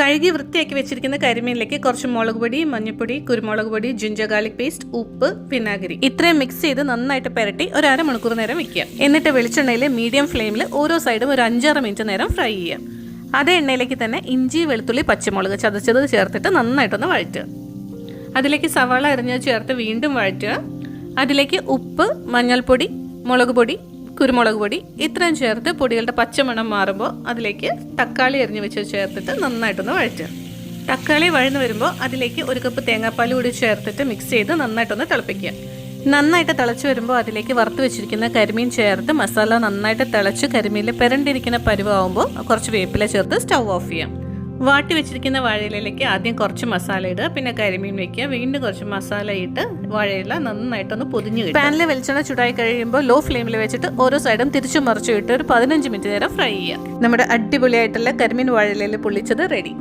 കഴുകി വൃത്തിയാക്കി വെച്ചിരിക്കുന്ന കരിമീനിലേക്ക് കുറച്ച് മുളക് പൊടി, മഞ്ഞൾപ്പൊടി, കുരുമുളക് പൊടി, ജിഞ്ചർ ഗാർലിക് പേസ്റ്റ്, ഉപ്പ്, വിനാഗിരി ഇത്രയും മിക്സ് ചെയ്ത് നന്നായിട്ട് പുരട്ടി ഒരു അരമണിക്കൂർ നേരം വെക്കുക. എന്നിട്ട് വെളിച്ചെണ്ണയിൽ മീഡിയം ഫ്ലെയിമിൽ ഓരോ സൈഡും ഒരു 5-6 മിനിറ്റ് നേരം ഫ്രൈ ചെയ്യാം. അതേ എണ്ണയിലേക്ക് തന്നെ ഇഞ്ചി, വെളുത്തുള്ളി, പച്ചമുളക് ചതച്ചത് ചേർത്തിട്ട് നന്നായിട്ടൊന്ന് വഴറ്റുക. അതിലേക്ക് സവാള അരിഞ്ഞത് ചേർത്ത് വീണ്ടും വഴറ്റുക. അതിലേക്ക് ഉപ്പ്, മഞ്ഞൾപ്പൊടി, മുളക് പൊടി, കുരുമുളക് പൊടി ഇത്രയും ചേർത്ത് പൊടികളുടെ പച്ചമണം മാറുമ്പോൾ അതിലേക്ക് തക്കാളി അരിഞ്ഞ് വെച്ച് ചേർത്തിട്ട് നന്നായിട്ടൊന്ന് വഴറ്റുക. തക്കാളി വഴന്ന് വരുമ്പോൾ അതിലേക്ക് 1 കപ്പ് തേങ്ങാപ്പാൽ കൂടി ചേർത്തിട്ട് മിക്സ് ചെയ്ത് നന്നായിട്ടൊന്ന് തിളപ്പിക്കുക. നന്നായിട്ട് തിളച്ച് വരുമ്പോൾ അതിലേക്ക് വറുത്ത് വെച്ചിരിക്കുന്ന കരിമീൻ ചേർത്ത് മസാല നന്നായിട്ട് തിളച്ച് കരിമീനിൽ പെരണ്ടിരിക്കുന്ന പരുവാകുമ്പോൾ കുറച്ച് വേപ്പില ചേർത്ത് സ്റ്റൗ ഓഫ് ചെയ്യാം. വാട്ടി വെച്ചിരിക്കുന്ന വാഴയിലേക്ക് ആദ്യം കുറച്ച് മസാല ഇടുക, പിന്നെ കരിമീൻ വെക്കുക, വീണ്ടും കുറച്ച് മസാല ഇട്ട് വാഴയില നന്നായിട്ടൊന്ന് പൊതിഞ്ഞ് കിട്ടും. പാനിലെ വെളിച്ചെണ്ണ ചൂടായി കഴിയുമ്പോൾ ലോ ഫ്ലെയിമിൽ വെച്ചിട്ട് ഓരോ സൈഡും തിരിച്ചും മറിച്ചും ഇട്ട് ഒരു 15 മിനിറ്റ് നേരം ഫ്രൈ ചെയ്യുക. നമ്മുടെ അടിപൊളിയായിട്ടുള്ള കരിമീൻ വാഴയിലയിൽ പൊള്ളിച്ചത് റെഡി.